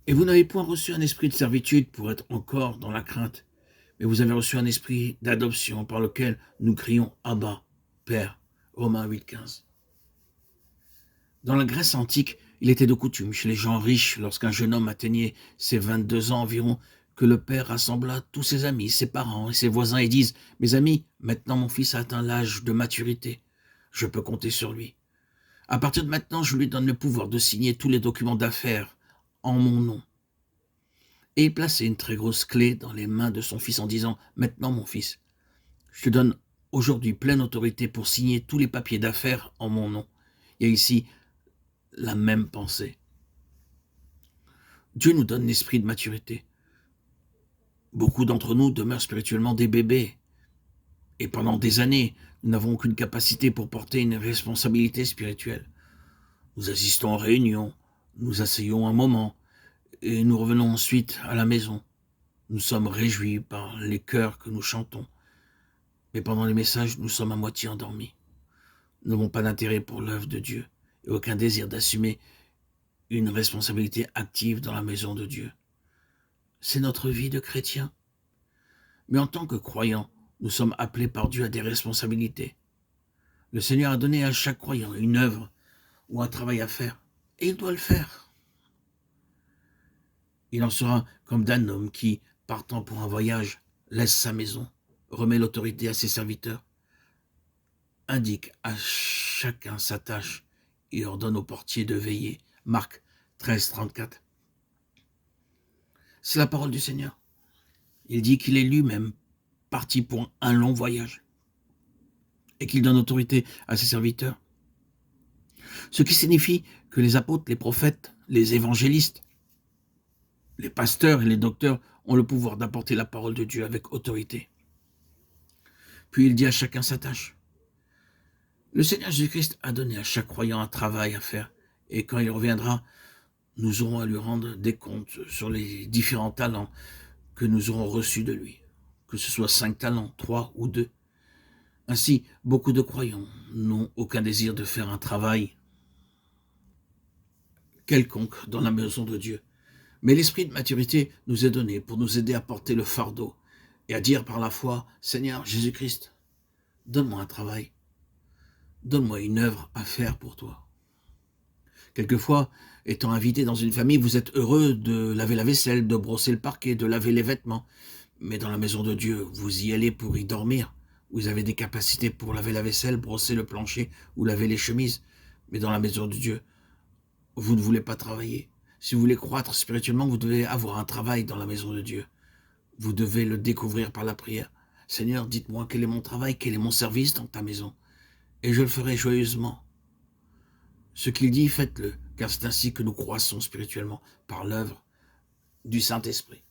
Et vous n'avez point reçu un esprit de servitude pour être encore dans la crainte, mais vous avez reçu un esprit d'adoption par lequel nous crions Abba, Père. Romains 8,15. Dans la Grèce antique, il était de coutume chez les gens riches, lorsqu'un jeune homme atteignait ses 22 ans environ, que le père rassembla tous ses amis, ses parents et ses voisins et dise « Mes amis, maintenant mon fils a atteint l'âge de maturité. Je peux compter sur lui. À partir de maintenant, je lui donne le pouvoir de signer tous les documents d'affaires en mon nom. » Et il plaçait une très grosse clé dans les mains de son fils en disant « Maintenant, mon fils, je te donne aujourd'hui pleine autorité pour signer tous les papiers d'affaires en mon nom. » Il y a ici la même pensée. Dieu nous donne l'esprit de maturité. Beaucoup d'entre nous demeurent spirituellement des bébés. Et pendant des années, nous n'avons aucune capacité pour porter une responsabilité spirituelle. Nous assistons aux réunions, nous asseyons un moment, et nous revenons ensuite à la maison. Nous sommes réjouis par les chœurs que nous chantons. Mais pendant les messages, nous sommes à moitié endormis. Nous n'avons pas d'intérêt pour l'œuvre de Dieu et aucun désir d'assumer une responsabilité active dans la maison de Dieu. C'est notre vie de chrétien. Mais en tant que croyants, nous sommes appelés par Dieu à des responsabilités. Le Seigneur a donné à chaque croyant une œuvre ou un travail à faire, et il doit le faire. Il en sera comme d'un homme qui, partant pour un voyage, laisse sa maison, remet l'autorité à ses serviteurs, indique à chacun sa tâche et ordonne au portier de veiller. Marc 13, 34. C'est la parole du Seigneur. Il dit qu'il est lui-même parti pour un long voyage et qu'il donne autorité à ses serviteurs. Ce qui signifie que les apôtres, les prophètes, les évangélistes, les pasteurs et les docteurs ont le pouvoir d'apporter la parole de Dieu avec autorité. Puis il dit à chacun sa tâche. Le Seigneur Jésus-Christ a donné à chaque croyant un travail à faire, et quand il reviendra, nous aurons à lui rendre des comptes sur les différents talents que nous aurons reçus de lui, que ce soit 5 talents, 3 ou 2. Ainsi, beaucoup de croyants n'ont aucun désir de faire un travail quelconque dans la maison de Dieu. Mais l'esprit de maturité nous est donné pour nous aider à porter le fardeau et à dire par la foi, Seigneur Jésus-Christ, donne-moi un travail, donne-moi une œuvre à faire pour toi. Quelquefois, étant invité dans une famille, vous êtes heureux de laver la vaisselle, de brosser le parquet, de laver les vêtements. Mais dans la maison de Dieu, vous y allez pour y dormir. Vous avez des capacités pour laver la vaisselle, brosser le plancher ou laver les chemises. Mais dans la maison de Dieu, vous ne voulez pas travailler. Si vous voulez croître spirituellement, vous devez avoir un travail dans la maison de Dieu. Vous devez le découvrir par la prière. Seigneur, dites-moi quel est mon travail, quel est mon service dans ta maison. Et je le ferai joyeusement. Ce qu'il dit, faites-le, car c'est ainsi que nous croissons spirituellement par l'œuvre du Saint-Esprit.